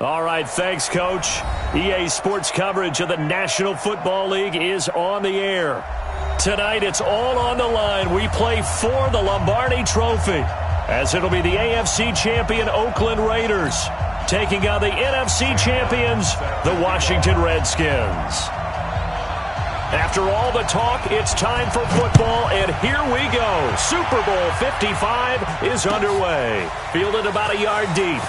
All right, thanks, Coach. EA Sports coverage of the National Football League is on the air. Tonight, it's all on the line. We play for the Lombardi Trophy, as it'll be the AFC champion Oakland Raiders taking on the NFC champions, the Washington Redskins. After all the talk, it's time for football, and here we go. Super Bowl 55 is underway. Fielded about a yard deep.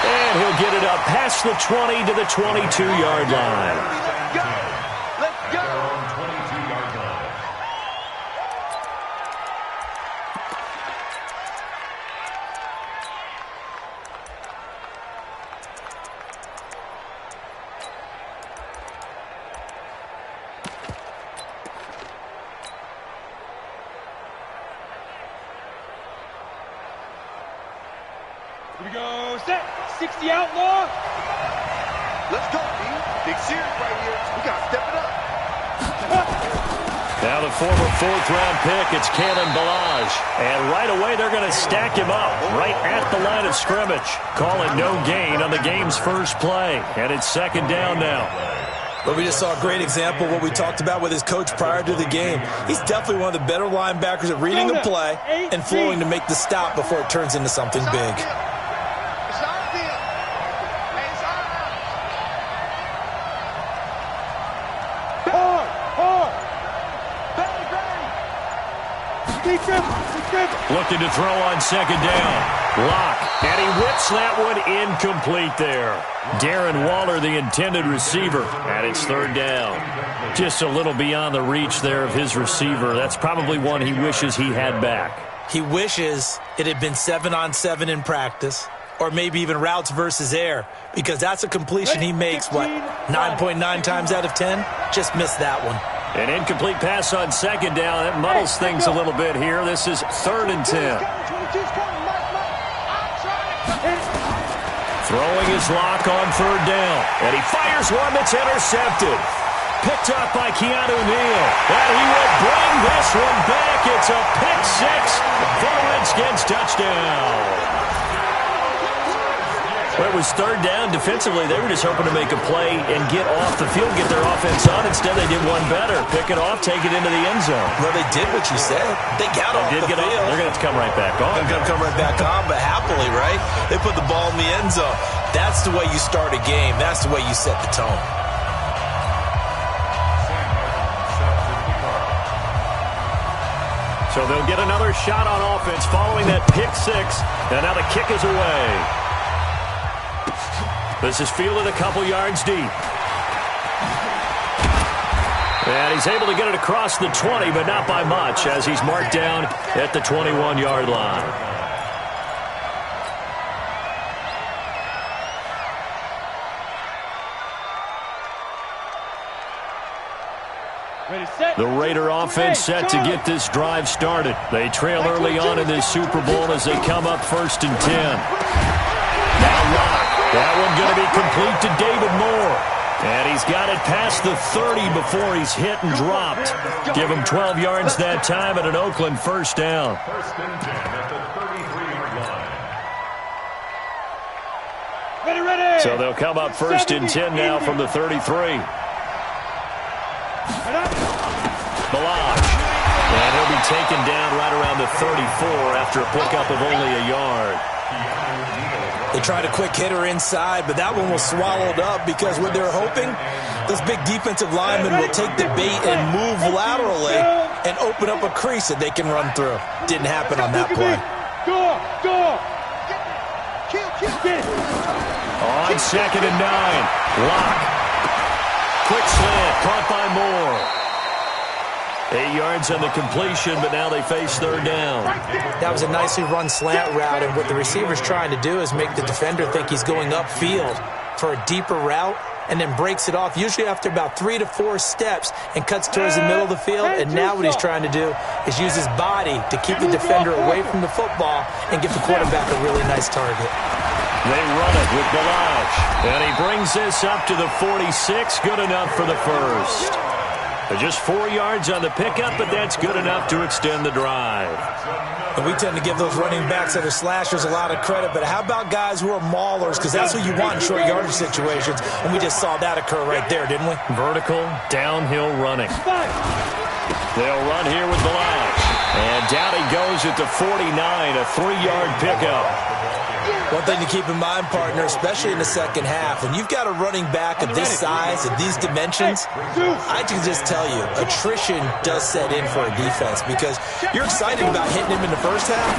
And he'll get it up past the 20 to the 22-yard line. Let's go! Let's go! Here we go, set, 60 outlaw. Let's go, B. Big series right here. We got to step it up. Now the former fourth-round pick, it's Cannon Balaj. And right away, they're going to stack him up right at the line of scrimmage. Call it no gain on the game's first play. And it's second down now. But we just saw a great example of what we talked about with his coach prior to the game. He's definitely one of the better linebackers at reading the play and flowing to make the stop before it turns into something big. Looking to throw on second down. Lock. And he whips that one incomplete there. Darren Waller, the intended receiver, and it's third down. Just a little beyond the reach there of his receiver. That's probably one he wishes he had back. He wishes it had been 7-on-7 in practice, or maybe even routes versus air, because that's a completion he makes, 9.9 times out of 10? Just missed that one. An incomplete pass on second down. That muddles things a little bit here. This is 3rd and 10. Throwing his Lock on 3rd down. And he fires one that's intercepted. Picked up by Keanu Neal. And he will bring this one back. It's a pick six for the Redskins touchdown. Well, it was 3rd down. Defensively, they were just hoping to make a play and get off the field, get their offense on. Instead, they did one better. Pick it off, take it into the end zone. Well, they did what you said. They got off the field. They're going to have to come right back on. They're going to come right back on, but happily, right? They put the ball in the end zone. That's the way you start a game. That's the way you set the tone. So they'll get another shot on offense following that pick six. And now the kick is away. This is fielded a couple yards deep. And he's able to get it across the 20, but not by much, as he's marked down at the 21-yard line. The Raider offense set to get this drive started. They trail early on in this Super Bowl as they come up 1st and 10. Now Lock. That one going to be complete to David Moore. And he's got it past the 30 before he's hit and dropped. Give him 12 yards that time at an Oakland first down. First and 10 at the 33-yard line. Ready. So they'll come up 1st and 10 now from the 33. Balaj. And he'll be taken down right around the 34 after a pickup of only a yard. They tried a quick hitter inside, but that one was swallowed up because what they're hoping, this big defensive lineman will take the bait and move laterally and open up a crease that they can run through. Didn't happen on that play. Go! On 2nd and 9. Lock. Quick slant, caught by Moore. 8 yards on the completion, but now they face 3rd down. That was a nicely run slant route, and what the receiver's trying to do is make the defender think he's going upfield for a deeper route, and then breaks it off, usually after about 3 to 4 steps, and cuts towards the middle of the field. And now what he's trying to do is use his body to keep the defender away from the football and give the quarterback a really nice target. They run it with Balaj, and he brings this up to the 46, good enough for the first. Just 4 yards on the pickup, but that's good enough to extend the drive. And we tend to give those running backs that are slashers a lot of credit, but how about guys who are maulers? Because that's what you want in short yardage situations, and we just saw that occur right there, didn't we? Vertical, downhill running. They'll run here with Balaj. And down he goes at the 49, a 3-yard pickup. One thing to keep in mind, partner, especially in the second half, when you've got a running back of this size, of these dimensions, I can just tell you, attrition does set in for a defense because you're excited about hitting him in the first half,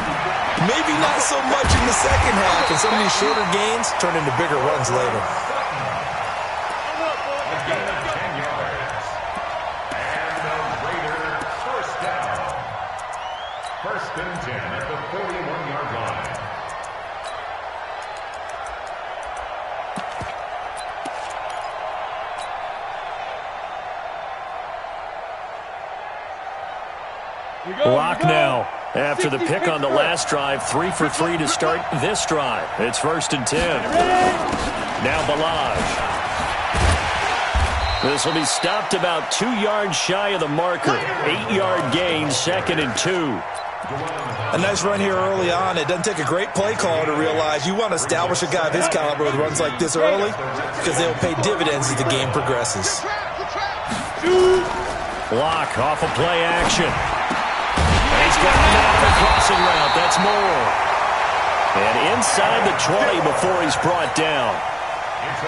maybe not so much in the second half, and some of these shorter gains turn into bigger runs later. First and 10 at the 41-yard line. Lock now. After the pick on the last drive, 3 for 3 to start this drive. It's first and 10. Now Balaj. This will be stopped about 2 yards shy of the marker. 8-yard gain, 2nd and 2. A nice run here early on. It doesn't take a great play caller to realize you want to establish a guy of his caliber with runs like this early because they'll pay dividends as the game progresses. Lock off of play action. He's got the crossing route. That's more. And inside the 20 before he's brought down.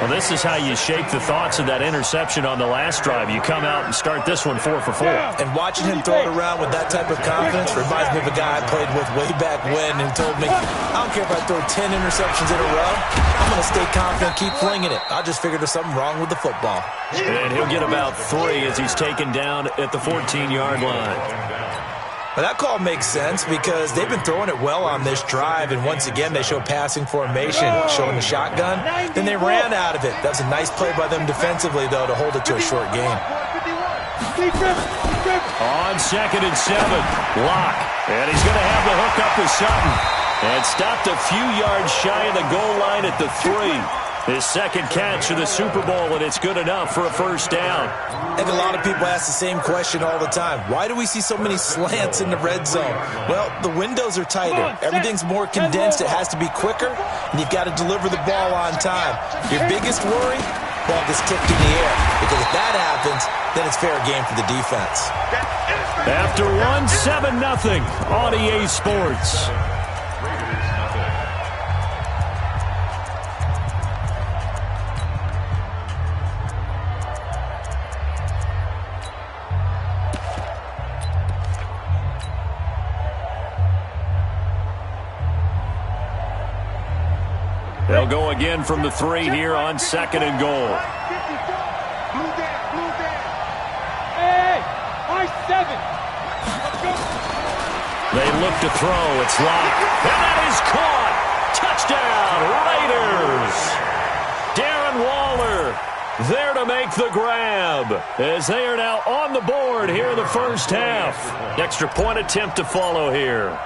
Well, this is how you shake the thoughts of that interception on the last drive. You come out and start this one 4 for 4. And watching him throw it around with that type of confidence reminds me of a guy I played with way back when who told me, I don't care if I throw 10 interceptions in a row. I'm going to stay confident, keep flinging it. I just figured there's something wrong with the football. And he'll get about 3 as he's taken down at the 14-yard line. Well, that call makes sense because they've been throwing it well on this drive, and once again they show passing formation, showing the shotgun. Then they ran out of it. That was a nice play by them defensively, though, to hold it to a short gain. On 2nd and 7, Lock. And he's going to have the hook up with Sutton. And stopped a few yards shy of the goal line at the 3. His second catch of the Super Bowl, and it's good enough for a first down. And a lot of people ask the same question all the time. Why do we see so many slants in the red zone? Well, the windows are tighter. Everything's more condensed. It has to be quicker, and you've got to deliver the ball on time. Your biggest worry? Ball gets tipped in the air. Because if that happens, then it's fair game for the defense. After 7-0 on EA Sports. They'll go again from the 3 here on 2nd and goal. Hey, I-7. They look to throw. It's Lock. And that is caught. Touchdown, Raiders. Darren Waller there to make the grab as they are now on the board here in the first half. Extra point attempt to follow here.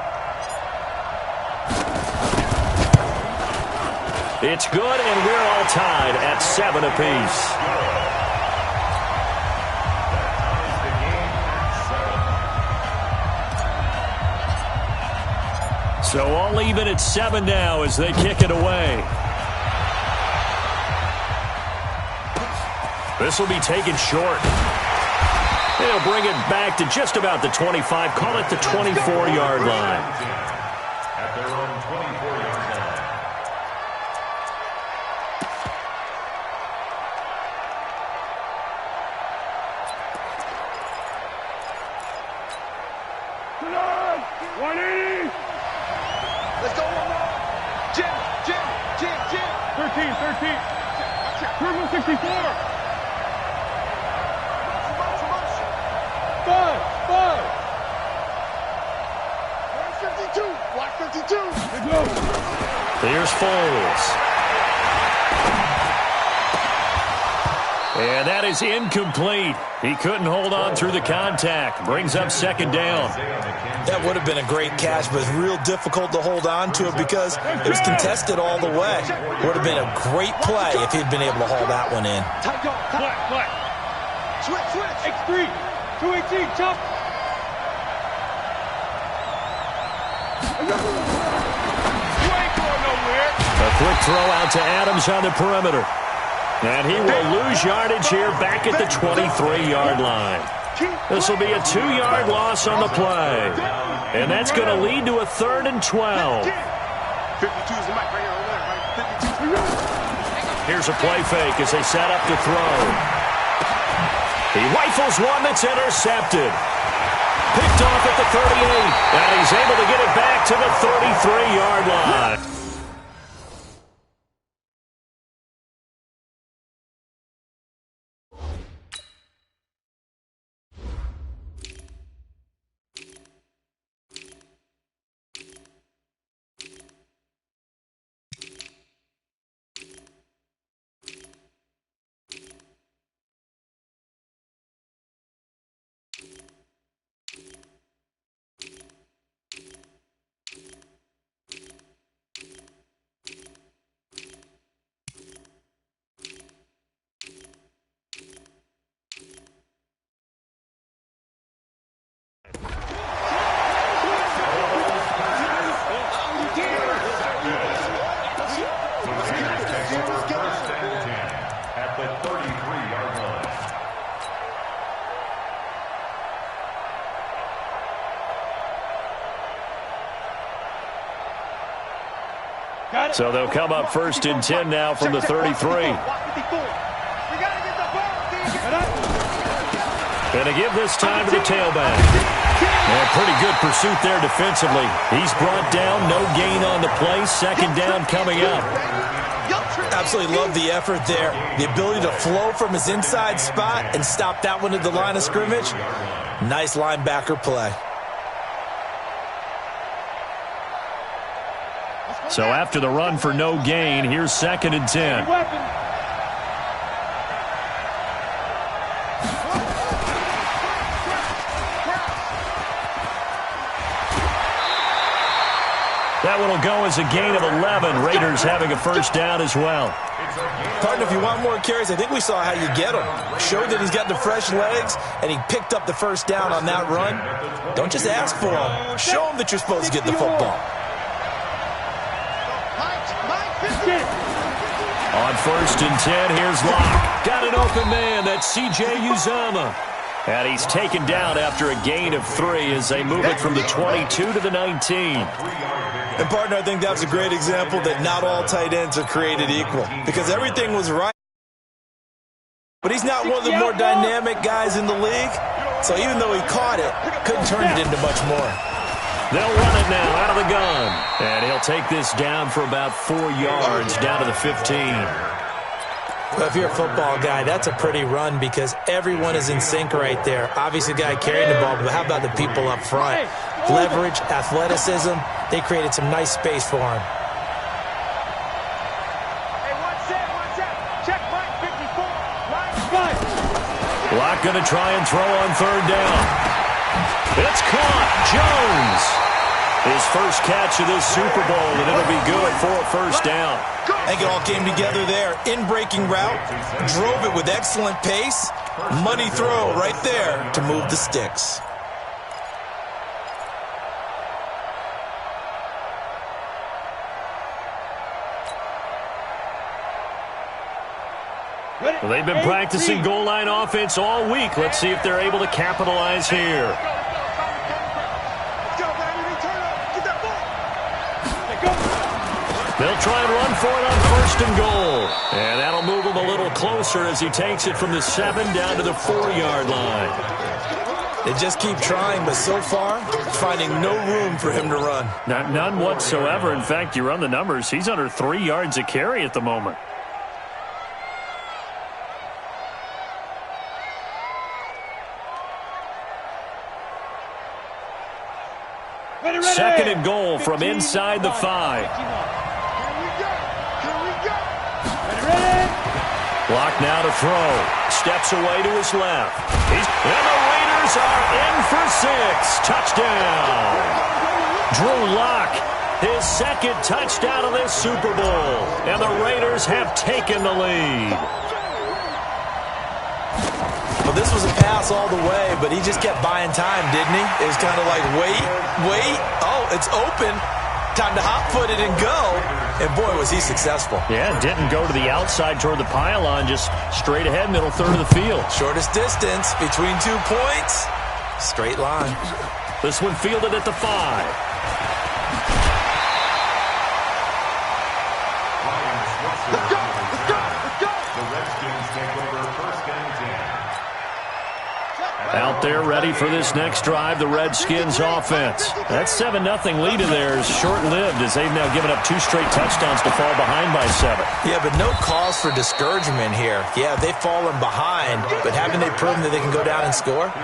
It's good, and we're all tied at 7 apiece. So all even at 7 now as they kick it away. This will be taken short. They'll bring it back to just about the 25. Call it the 24-yard line. At their own 24-yard line. Let's go one more. Jim. 13. Turbo 64. 5. 52. Block 52. Here's Foles. And that is incomplete. He couldn't hold on through the contact. Brings up 2nd down. That would have been a great catch, but it's real difficult to hold on to it because it was contested all the way. Would have been a great play if he'd been able to haul that one in. Switch. X3, 218, chop. You ain't going nowhere. A quick throw out to Adams on the perimeter. And he will lose yardage here back at the 23-yard line. This will be a 2-yard loss on the play. And that's going to lead to a 3rd and 12. 52 is the mic right here on left, right? 52. Here's a play fake as they set up to throw. He rifles one that's intercepted. Picked off at the 38. And he's able to get it back to the 33-yard line. At the 33-yard line. So they'll come up 1st and 10 now from the 33. And to give this time to the tailback. And pretty good pursuit there defensively. He's brought down, no gain on the play. 2nd down coming up. Absolutely love the effort there. The ability to flow from his inside spot and stop that one at the line of scrimmage. Nice linebacker play. So after the run for no gain, here's 2nd and 10. That one will go as a gain of 11. Raiders having a 1st down as well. Partner, if you want more carries, I think we saw how you get him. Showed that he's got the fresh legs, and he picked up the 1st down on that run. Don't just ask for him. Show him that you're supposed to get the football. On 1st and 10, here's Locke. Got an open man. That's C.J. Uzomah. And he's taken down after a gain of 3 as they move it from the 22 to the 19. And, partner, I think that's a great example that not all tight ends are created equal because everything was right. But he's not one of the more dynamic guys in the league, so even though he caught it, couldn't turn it into much more. They'll run it now out of the gun. And he'll take this down for about 4 yards down to the 15. Well, if you're a football guy, that's a pretty run because everyone is in sync right there. Obviously, the guy carrying the ball, but how about the people up front? Leverage, athleticism, they created some nice space for him. Hey, one set. Check right, 54. Right. Locke going to try and throw on 3rd down. It's caught. Jones. His first catch of this Super Bowl, and it'll be good for a 1st down. I think it all came together there. In-breaking route, drove it with excellent pace. Money throw right there to move the sticks. Well, they've been practicing goal line offense all week. Let's see if they're able to capitalize here. They'll try and run for it on 1st and goal. And that'll move him a little closer as he takes it from the 7 down to the 4-yard line. They just keep trying, but so far, finding no room for him to run. None whatsoever. In fact, you run the numbers. He's under 3 yards a carry at the moment. Ready. 2nd and goal from inside the 5. Locke now to throw. Steps away to his left. And the Raiders are in for 6. Touchdown. Drew Locke, his 2nd touchdown of this Super Bowl. And the Raiders have taken the lead. Well, this was a pass all the way, but he just kept buying time, didn't he? It was kind of like, wait. Oh, it's open. Time to hot-foot it and go. And, boy, was he successful. Yeah, didn't go to the outside toward the pylon, just straight ahead, middle third of the field. Shortest distance between 2 points. Straight line. This one fielded at the 5. Out there ready for this next drive, the Redskins offense. That 7-0 lead of theirs short-lived as they've now given up 2 straight touchdowns to fall behind by 7. Yeah, but no cause for discouragement here. Yeah, they've fallen behind, but haven't they proven that they can go down and score?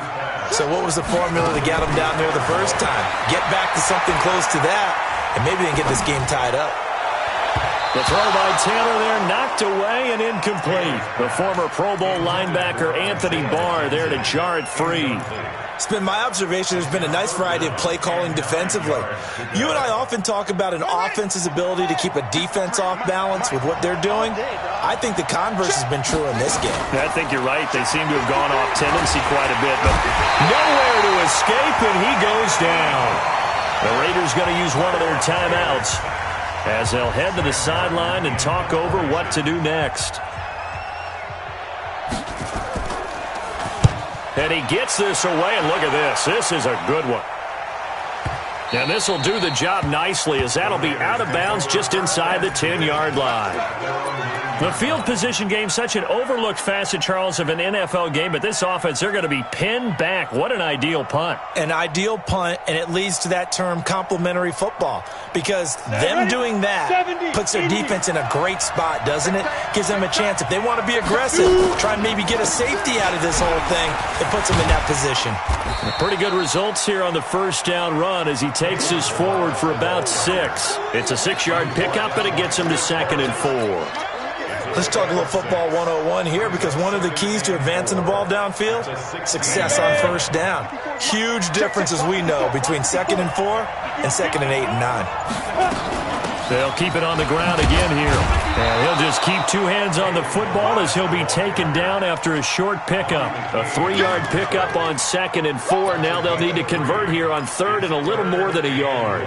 So what was the formula to get them down there the first time? Get back to something close to that, and maybe they can get this game tied up. The throw by Taylor there, knocked away and incomplete. The former Pro Bowl linebacker Anthony Barr there to jar it free. It's been my observation there's been a nice variety of play calling defensively. You and I often talk about an offense's ability to keep a defense off balance with what they're doing. I think the converse has been true in this game. I think you're right. They seem to have gone off tendency quite a bit, but nowhere to escape, and he goes down. The Raiders going to use one of their timeouts as they'll head to the sideline and talk over what to do next. And he gets this away, and look at this. This is a good one. And this will do the job nicely as that'll be out of bounds just inside the 10-yard line. The field position game, such an overlooked facet, Charles, of an NFL game, but this offense, they're going to be pinned back. What an ideal punt. An ideal punt, and it leads to that term complementary football, because them doing that puts their defense in a great spot, doesn't it? Gives them a chance. If they want to be aggressive, try and maybe get a safety out of this whole thing, it puts them in that position. Pretty good results here on the first down run as he takes this forward for about 6. It's a 6-yard pickup, and it gets him to 2nd and 4. Let's talk a little football 101 here, because one of the keys to advancing the ball downfield, success on first down. Huge difference, as we know, between 2nd and 4 and 2nd and 8 and 9. They'll keep it on the ground again here. And he'll just keep 2 hands on the football as he'll be taken down after a short pickup. A 3-yard pickup on 2nd and 4. Now they'll need to convert here on 3rd and a little more than a yard.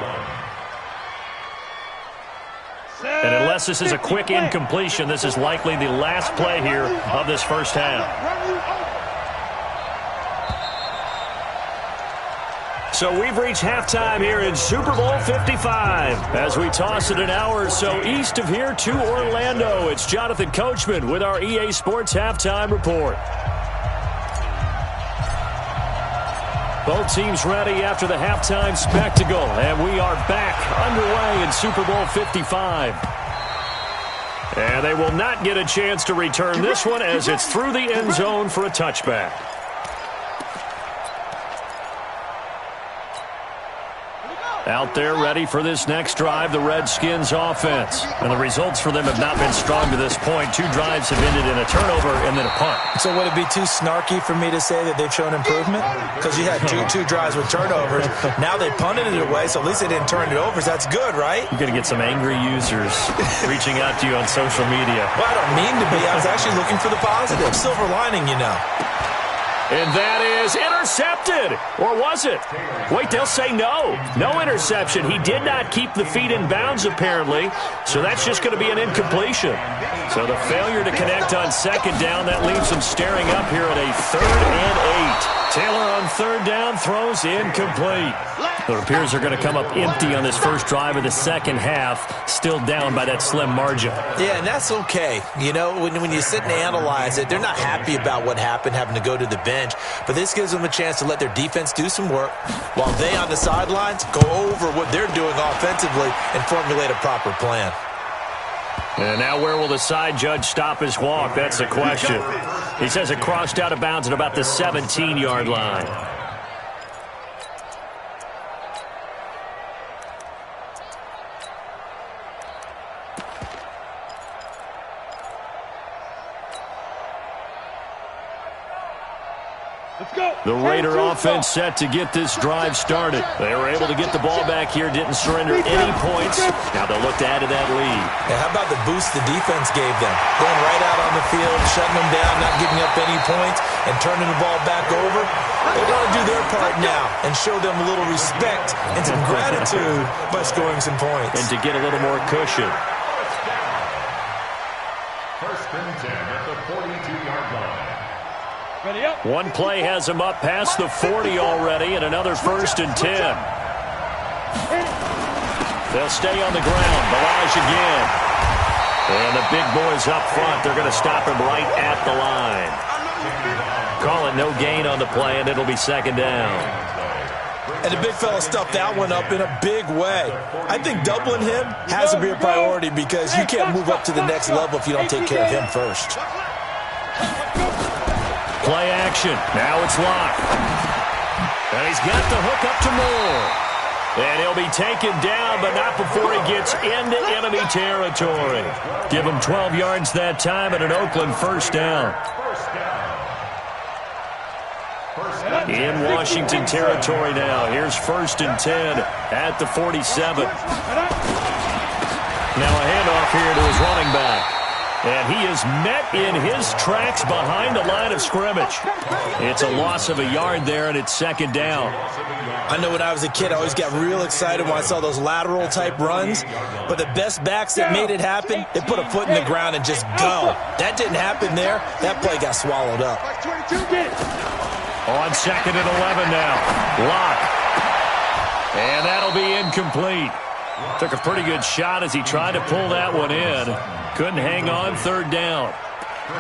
And unless this is a quick incompletion, this is likely the last play here of this first half. So we've reached halftime here in Super Bowl 55. As we toss it an hour or so east of here to Orlando, it's Jonathan Coachman with our EA Sports Halftime Report. Both teams ready after the halftime spectacle, and we are back underway in Super Bowl 55. And they will not get a chance to return this one as it's through the end zone for a touchback. Out there ready for this next drive, the Redskins offense. And the results for them have not been strong to this point. 2 drives have ended in a turnover and then a punt. So would it be too snarky for me to say that they've shown improvement? Because you had two drives with turnovers. Now they punted it away, so at least they didn't turn it over. So that's good, right? You're going to get some angry users reaching out to you on social media. Well, I don't mean to be. I was actually looking for the positive. Silver lining, you know. And that is intercepted. Or was it? Wait, they'll say no. No interception. He did not keep the feet in bounds, apparently. So that's just going to be an incompletion. So the failure to connect on 2nd down, that leaves them staring up here at a 3rd and 8. Taylor on 3rd down, throws incomplete. It appears they're going to come up empty on this first drive of the second half, still down by that slim margin. Yeah, and that's okay. You know, when you sit and analyze it, they're not happy about what happened, having to go to the bench. But this gives them a chance to let their defense do some work while they on the sidelines go over what they're doing offensively and formulate a proper plan. And now where will the side judge stop his walk? That's the question. He says it crossed out of bounds at about the 17-yard line. Let's go. The Raider offense set to get this drive started. They were able to get the ball back here, didn't surrender any points. Now they'll look to add to that lead. Yeah, how about the boost the defense gave them? Going right out on the field, shutting them down, not giving up any points, and turning the ball back over. They want to do their part now and show them a little respect and some gratitude by scoring some points. And to get a little more cushion. First and 10 at the 42-yard line. Ready up. One play has them up past the 40 already, and another 1st and 10. They'll stay on the ground. Barrage again. And the big boys up front, they're going to stop him right at the line. Call it no gain on the play, and it'll be 2nd down. And the big fella stuffed that one up in a big way. I think doubling him has to be a priority because you can't move up to the next level if you don't take care of him first. Play action. Now it's Locke. And he's got the hook up to Moore. And he'll be taken down, but not before he gets into enemy territory. Give him 12 yards that time and an Oakland 1st down. In Washington territory now. Here's 1st and 10 at the 47. Now a handoff here to his running back. And he is met in his tracks behind the line of scrimmage. It's a loss of a yard there, and it's 2nd down. I know when I was a kid, I always got real excited when I saw those lateral-type runs. But the best backs that made it happen, they put a foot in the ground and just go. That didn't happen there. That play got swallowed up. On 2nd and 11 now. Locke. And that'll be incomplete. Took a pretty good shot as he tried to pull that one in. Couldn't hang on. 3rd down.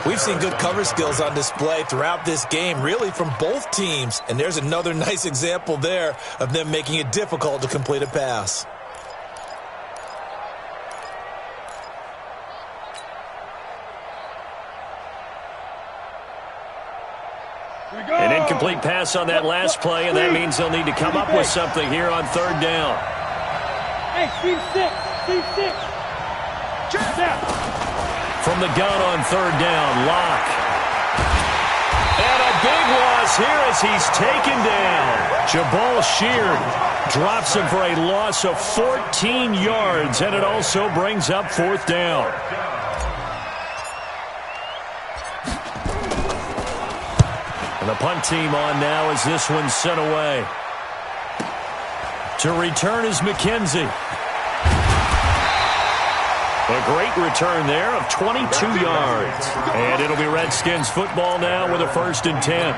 We've seen good cover skills on display throughout this game, really from both teams. And there's another nice example there of them making it difficult to complete a pass. An incomplete pass on that last play, and that means they'll need to come up with something here on 3rd down. Hey, Steve 6. Steve 6. Check down. From the gun on 3rd down, Locke. And a big loss here as he's taken down. Jabal Sheard drops him for a loss of 14 yards, and it also brings up 4th down. And the punt team on now as this one's sent away. To return is McKenzie. A great return there of 22 yards. And it'll be Redskins football now with a 1st and 10.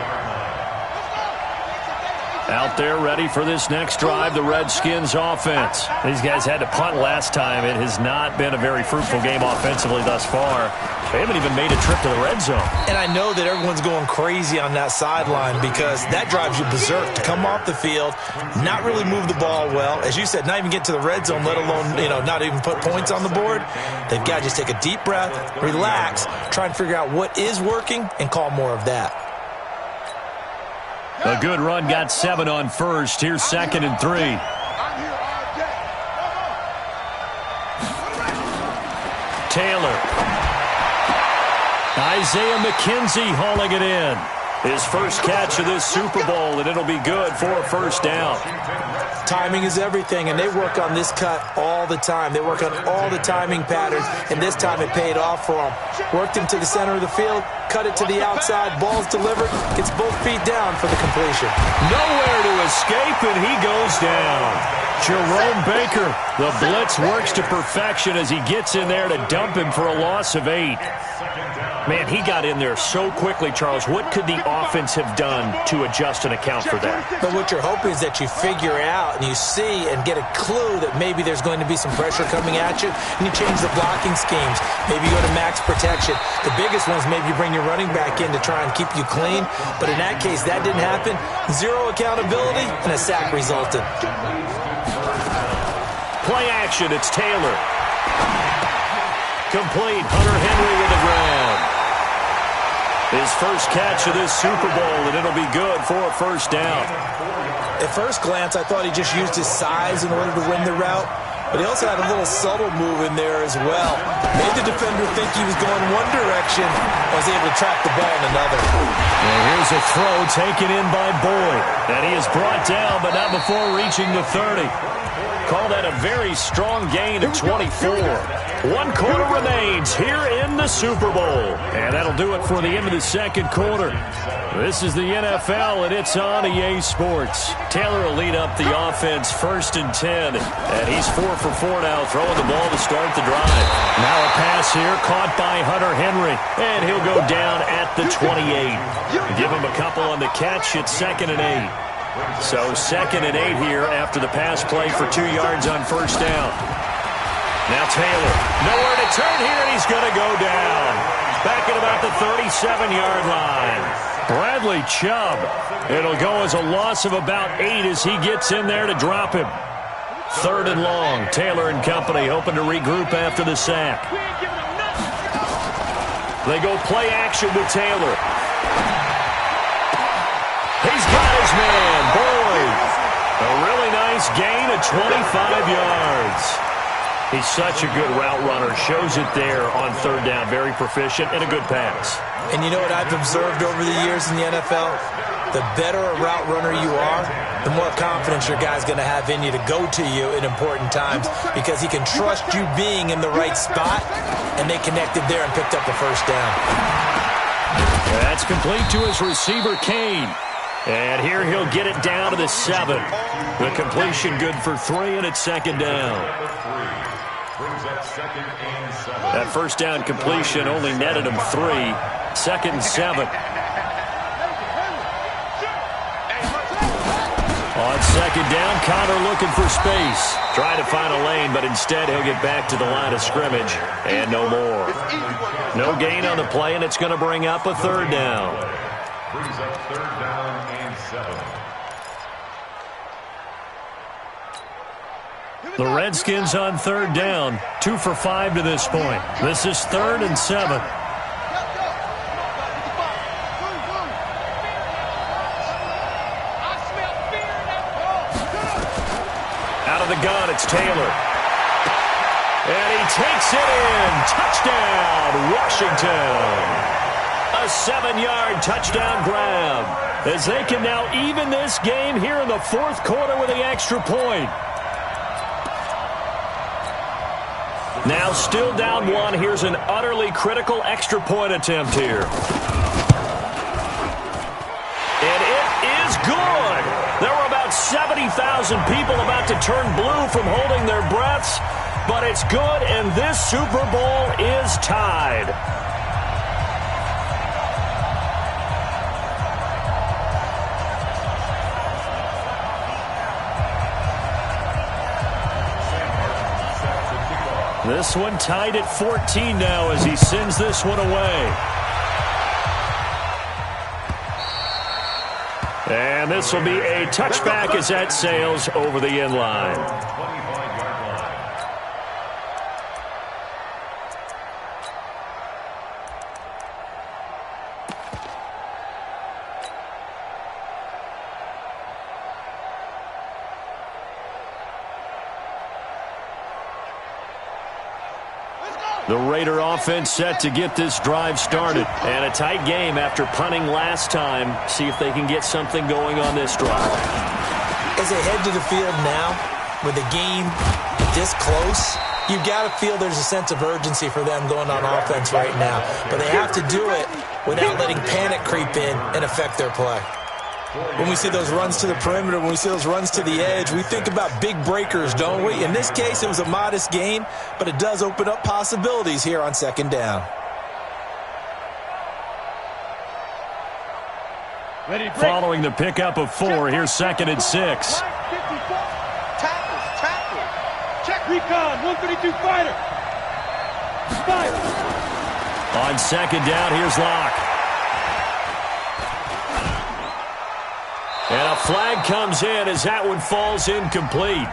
Out there ready for this next drive, the Redskins offense. These guys had to punt last time. It has not been a very fruitful game offensively thus far. They haven't even made a trip to the red zone. And I know that everyone's going crazy on that sideline because that drives you berserk to come off the field, not really move the ball well. As you said, not even get to the red zone, let alone, not even put points on the board. They've got to just take a deep breath, relax, try and figure out what is working and call more of that. A good run, got 7 on 1st. Here's 2nd and 3. Taylor. Isaiah McKenzie hauling it in. His first catch of this Super Bowl, and it'll be good for a 1st down. Timing is everything, and they work on this cut all the time. They work on all the timing patterns, and this time it paid off for them. Worked him to the center of the field, cut it to the outside, ball's delivered, gets both feet down for the completion. Nowhere to escape, and he goes down. Jerome Baker, the blitz works to perfection as he gets in there to dump him for a loss of 8. Man, he got in there so quickly, Charles. What could the offense have done to adjust and account for that? But what you're hoping is that you figure out and you see and get a clue that maybe there's going to be some pressure coming at you, and you change the blocking schemes. Maybe you go to max protection. The biggest one is maybe you bring your running back in to try and keep you clean. But in that case, that didn't happen. 0 accountability, and a sack resulted. Play action, it's Taylor. Complete, Hunter Henry with the ground. His first catch of this Super Bowl, and it'll be good for a 1st down. At first glance, I thought he just used his size in order to win the route. but he also had a little subtle move in there as well. Made the defender think he was going one direction, and was able to track the ball in another. And here's a throw taken in by Boyd. And he is brought down, but not before reaching the 30. Call that a very strong gain at 24. 1 quarter remains here in the Super Bowl. And that'll do it for the end of the second quarter. This is the NFL, and it's on EA Sports. Taylor will lead up the offense 1st and 10. And he's 4 for 4 now, throwing the ball to start the drive. Now a pass here, caught by Hunter Henry. And he'll go down at the 28. Give him a couple on the catch at 2nd and 8. So 2nd and 8 here after the pass play for 2 yards on 1st down. Now Taylor, nowhere to turn here, and he's going to go down. Back at about the 37-yard line. Bradley Chubb. It'll go as a loss of about 8 as he gets in there to drop him. 3rd and long. Taylor and company hoping to regroup after the sack. They go play action with Taylor. He's got his man, Boyd. A really nice gain of 25 yards. He's such a good route runner. Shows it there on 3rd down. Very proficient and a good pass. And you know what I've observed over the years in the NFL? The better a route runner you are, the more confidence your guy's going to have in you to go to you in important times, because he can trust you being in the right spot, and they connected there and picked up a 1st down. That's complete to his receiver, Kane. And here he'll get it down to the 7. The completion good for 3, and it's 2nd down. That 1st down completion only netted him 3. 2nd and 7. On 2nd down, Connor looking for space. Trying to find a lane, but instead he'll get back to the line of scrimmage. And no more. No gain on the play, and it's going to bring up a 3rd down. Brings up 3rd down and 7. The Redskins on 3rd down. 2 for 5 to this point. This is 3rd and 7. Out of the gun, it's Taylor. And he takes it in. Touchdown, Washington. A 7-yard touchdown grab, as they can now even this game here in the 4th quarter with the extra point. Now still down 1. Here's an utterly critical extra point attempt here. And it is good. There were about 70,000 people about to turn blue from holding their breaths, but it's good, and this Super Bowl is tied. This one tied at 14 now as he sends this one away. And this will be a touchback as that sails over the end line. The Raider offense set to get this drive started. And a tight game after punting last time. See if they can get something going on this drive. As they head to the field now, with the game this close, you've got to feel there's a sense of urgency for them going on offense right now. But they have to do it without letting panic creep in and affect their play. When we see those runs to the perimeter, when we see those runs to the edge, we think about big breakers, don't we? In this case, it was a modest gain, but it does open up possibilities here on 2nd down. Following the pickup of 4, here's 2nd and 6. Tackle. Check recon, 132 fighter. Fire. On 2nd down, here's Locke. And a flag comes in as that one falls incomplete.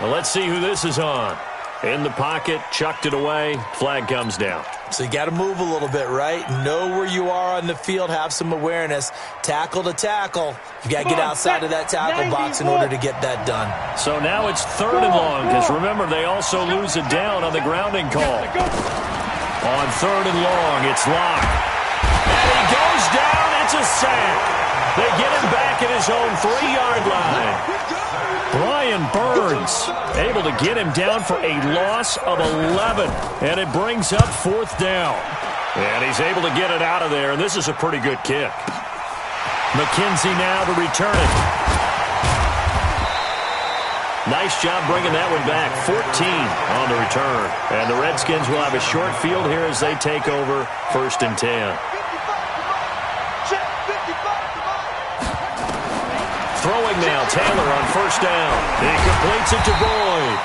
Well, let's see who this is on. In the pocket, chucked it away, flag comes down. So you got to move a little bit, right? Know where you are on the field, have some awareness. Tackle to tackle. You got to get outside of that tackle box in order to get that done. So now it's 3rd and long, because remember, they also lose it down on the grounding call. On 3rd and long, it's Locke. And he goes down, it's a sack. They get him back at his own 3-yard line. Brian Burns able to get him down for a loss of 11. And it brings up 4th down. And he's able to get it out of there, and this is a pretty good kick. McKenzie now to return it. Nice job bringing that one back. 14 on the return. And the Redskins will have a short field here as they take over 1st and 10. Throwing now, Taylor on 1st down. He completes it to Boyd.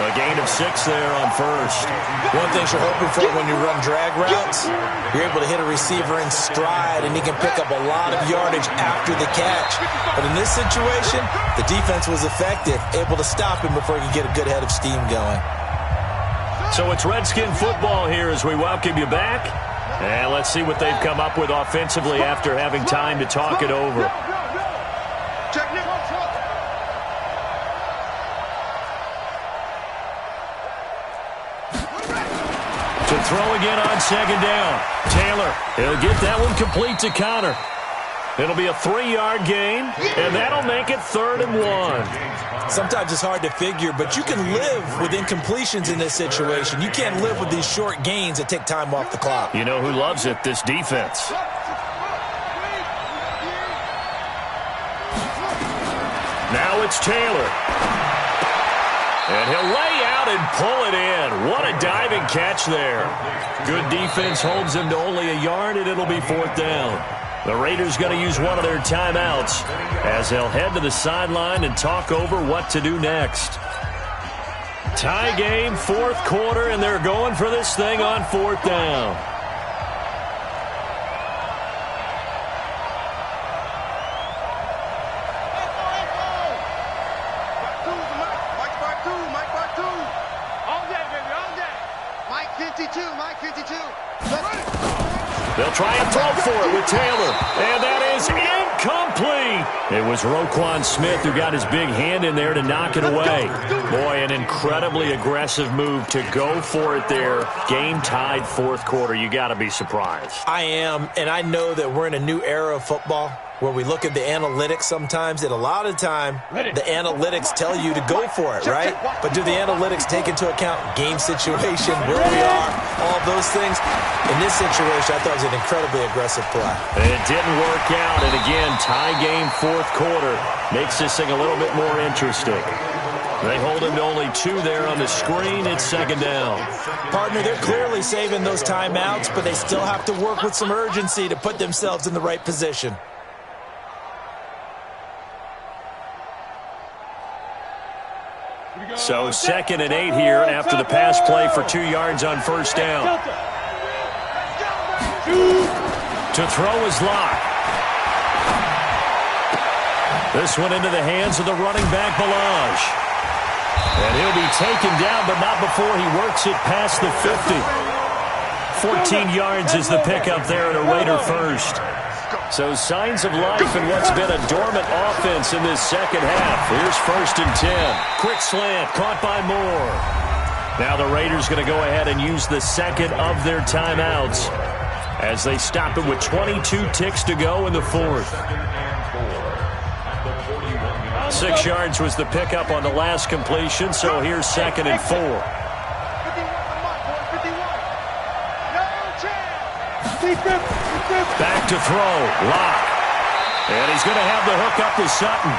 A gain of 6 there on 1st. One thing you're hoping for when you run drag routes, you're able to hit a receiver in stride, and he can pick up a lot of yardage after the catch. But in this situation, the defense was effective, able to stop him before he could get a good head of steam going. So it's Redskin football here as we welcome you back. And let's see what they've come up with offensively after having time to talk it over. To throw again on 2nd down. Taylor, he'll get that one complete to Connor. It'll be a 3-yard gain, and that'll make it 3rd and 1. Sometimes it's hard to figure, but you can live with incompletions in this situation. You can't live with these short gains that take time off the clock. You know who loves it? This defense. Now it's Taylor. And he'll lay out and pull it in. What a diving catch there. Good defense holds him to only a yard, and it'll be 4th down. The Raiders going to use one of their timeouts as they'll head to the sideline and talk over what to do next. Tie game, 4th quarter, and they're going for this thing on 4th down. They'll try and throw for it with Taylor. And that is incomplete. It was Roquan Smith who got his big hand in there to knock it away. Boy, an incredibly aggressive move to go for it there. Game tied 4th quarter. You got to be surprised. I am, and I know that we're in a new era of football where we look at the analytics sometimes, and a lot of the time, the analytics tell you to go for it, right? But do the analytics take into account game situation, where we are, all those things? In this situation, I thought it was an incredibly aggressive play. It didn't work out, and again, tie game 4th quarter makes this thing a little bit more interesting. They hold him to only 2 there on the screen. It's 2nd down. Partner, they're clearly saving those timeouts, but they still have to work with some urgency to put themselves in the right position. So 2nd and 8 here after the pass play for 2 yards on 1st down. To throw is Locke. This one into the hands of the running back, Balaj. And he'll be taken down, but not before he works it past the 50. 14 yards is the pickup there at a Raider first. So signs of life in what's been a dormant offense in this 2nd half. Here's 1st and 10. Quick slant, caught by Moore. Now the Raiders going to go ahead and use the 2nd of their timeouts as they stop it with 22 ticks to go in the 4th. 6 yards was the pickup on the last completion, so here's 2nd and 4. Back to throw, Locke. And he's going to have the hook up to Sutton.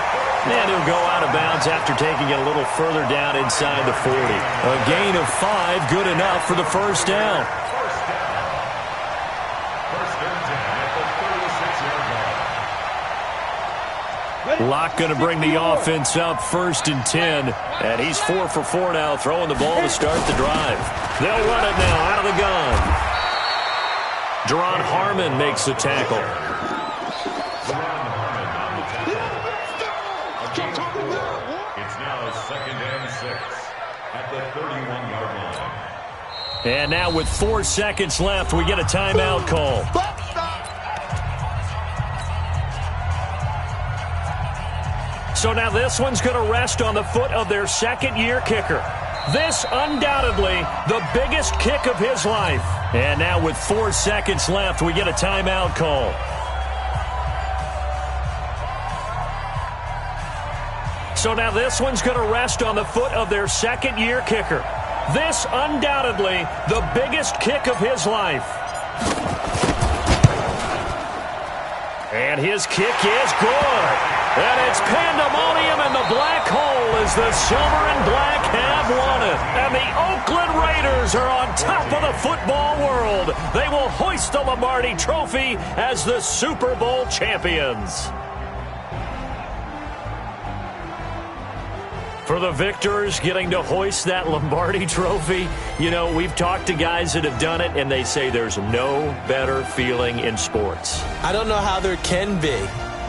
And he'll go out of bounds after taking it a little further down inside the 40. A gain of 5, good enough for the 1st down. Locke going to bring the offense up 1st and 10. And he's 4 for 4 now, throwing the ball to start the drive. They'll run it now out of the gun. Deron Harmon makes the tackle. It's now 2nd and 6. at the 31-yard line. And now with 4 seconds left, we get a timeout call. So now this one's going to rest on the foot of their second-year kicker. This, undoubtedly, the biggest kick of his life. And now with 4 seconds left, we get a timeout call. So now this one's going to rest on the foot of their second-year kicker. This, undoubtedly, the biggest kick of his life. And his kick is good. And it's pandemonium in the black hole as the silver and black have won it. And the Oakland Raiders are on top of the football world. They will hoist the Lombardi Trophy as the Super Bowl champions. For the victors getting to hoist that Lombardi Trophy, you know, we've talked to guys that have done it, and they say there's no better feeling in sports. I don't know how there can be.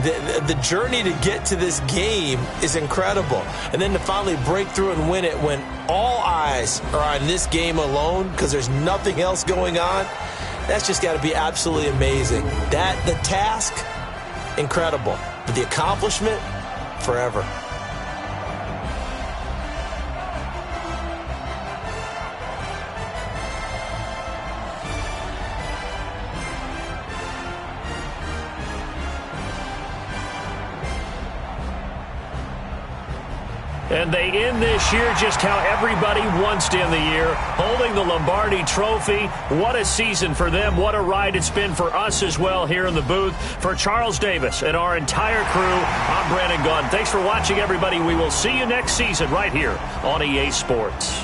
The journey to get to this game is incredible. And then to finally break through and win it when all eyes are on this game alone because there's nothing else going on, that's just got to be absolutely amazing. The task, incredible. But the accomplishment, forever. And they end this year just how everybody wants to end the year, holding the Lombardi Trophy. What a season for them. What a ride it's been for us as well here in the booth. For Charles Davis and our entire crew, I'm Brandon Gaudin. Thanks for watching, everybody. We will see you next season right here on EA Sports.